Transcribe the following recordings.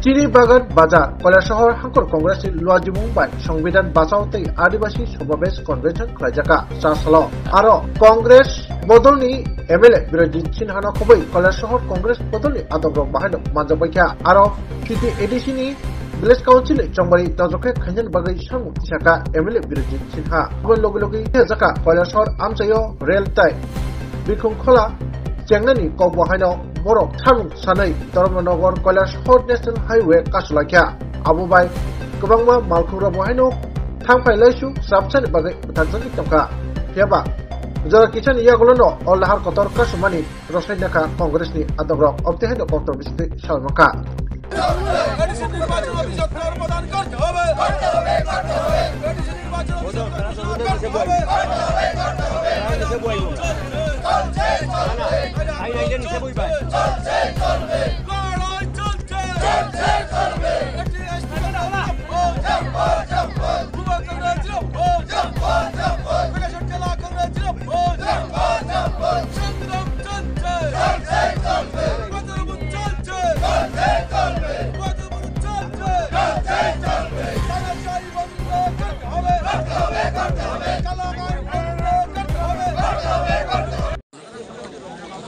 চিনি বাগান বাজার কৈলাসহর হাঙ্কর কংগ্রেস লুয়াজি মুম্বাই সংবিধান বাঁচাওতেই আদিবাসী সমাবেশ কনভেনশন খাইজাকা চাসাল আর কংগ্রেস বদলনি এমএলএ বিরজিৎ সিনহানা খবৈ কৈলাসহর কংগ্রেস বদলনি আদমরক বাহাইনো মানজাবাইখা আর সিটি এডিসিনি ভিলেজ কাউন্সিল চংবারি দজকে খাইজান বাগৈ সামু তিসাকা এমএলএ বিরজিৎ সিনহা লগে লগে জাকা কৈলাসহর আমচাইও রেল তাই বিখুং খোলা চেংনানি কক বাহাইনো borok thamung sanai Dharmanagar Kailasahar National Highway kasulakya abubai kwbangma malkhungra bohaino thangphailaisu sabsani bagai buthanjani tongka phiaba jara kichani yagolono olahar kotor kasumani rosainaka Congressni adagrok obtehino kotor bisite salmaka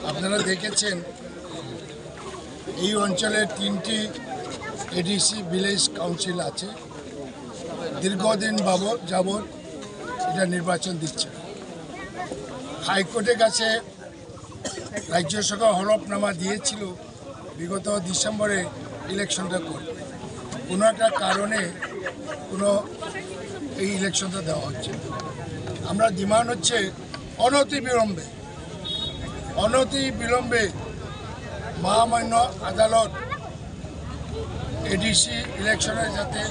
আপনারা দেখেছেন এই অঞ্চলের 3টি ADC village council আছে দীর্ঘদিন যাবৎ এটা নির্বাচন দিচ্ছে হাইকোর্টের কাছে রাজ্য সরকার হলফনামা দিয়েছিল বিগত ডিসেম্বরে ইলেকশনটা করবে কোনো একটা কারণে এই ইলেকশনটা দেওয়া হচ্ছে আমরা ডিমান্ড হচ্ছে অনতি বিলম্বে মহামান্য আদালত এডিসি ইলেকশনে যাতে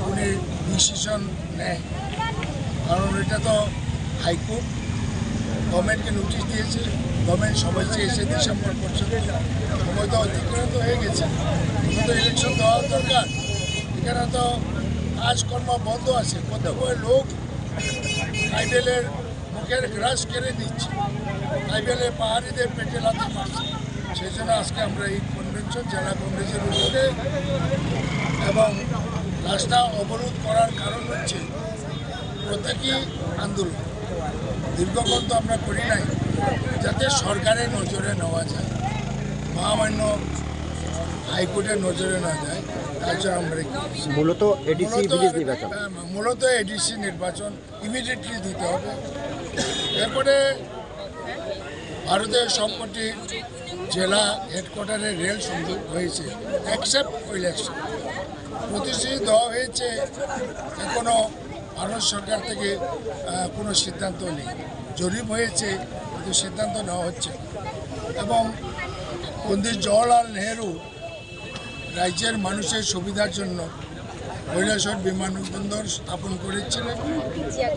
উনি ডিসিশন নেয় কারণ এটা তো হাইকোর্ট গভর্নমেন্টকে নোটিশ দিয়েছে গভর্নমেন্ট সময় চেয়েছে ডিসেম্বর পর্যন্ত সময় তো অতিক্রান্ত হয়ে গেছে তো ইলেকশন দেওয়া দরকার এখানে তো কাজকর্ম বন্ধ আছে কতগুলো লোক ট্রাইবেলের মুখের গ্রাস কেড়ে দিচ্ছে ট্রাইবেলের পাহাড়িদের পেটে লাথি মারছে সেই জন্য আজকে আমরা এই কনভেনশন জেলা কংগ্রেসের উদ্যোগে এবং রাস্তা অবরোধ করার কারণ হচ্ছে প্রত্যেকই আন্দোলন দীর্ঘক্ষণ তো আমরা করি নাই যাতে সরকারের নজরে নেওয়া যায় মহামান্য হাইকোর্টের নজরে না যায় তার জন্য আমরা মূলত এডিসি নির্বাচন ইমিডিয়েটলি দিতে হবে এরপরে ভারতের সবকটি জেলা হেডকোয়ার্টারে রেল সংযোগ হয়েছে এক্সেপ্ট ইলেকশন প্রতিশ্রুতি দেওয়া হয়েছে এখনও ভারত সরকার থেকে কোনো সিদ্ধান্ত নেই জরিপ হয়েছে কিন্তু সিদ্ধান্ত নেওয়া হচ্ছে এবং পণ্ডিত জওহরলাল নেহরু রাজ্যের মানুষের সুবিধার জন্য কৈলাসহর বিমানবন্দর স্থাপন করেছিলেন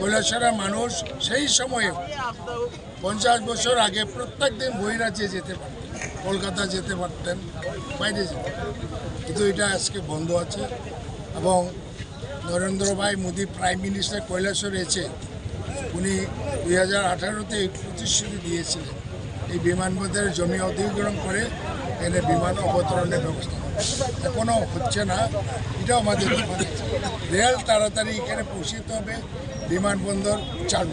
কৈলাসহরের মানুষ সেই সময়ে 50 বছর আগে প্রত্যেক দিন বহিরাজ্যে যেতে পারতেন কলকাতা যেতে পারতেন বাইরে যেতে কিন্তু এটা আজকে বন্ধ আছে এবং নরেন্দ্র ভাই মোদী প্রাইম মিনিস্টার কৈলাসহর এসে উনি 2018-তে প্রতিশ্রুতি দিয়েছিলেন এই বিমানবন্দরের জমি অধিগ্রহণ করে এনে বিমান অবতরণের ব্যবস্থা এখনও হচ্ছে না এটাও আমাদের রেল তাড়াতাড়ি এখানে পৌঁছতে হবে বিমানবন্দর চালু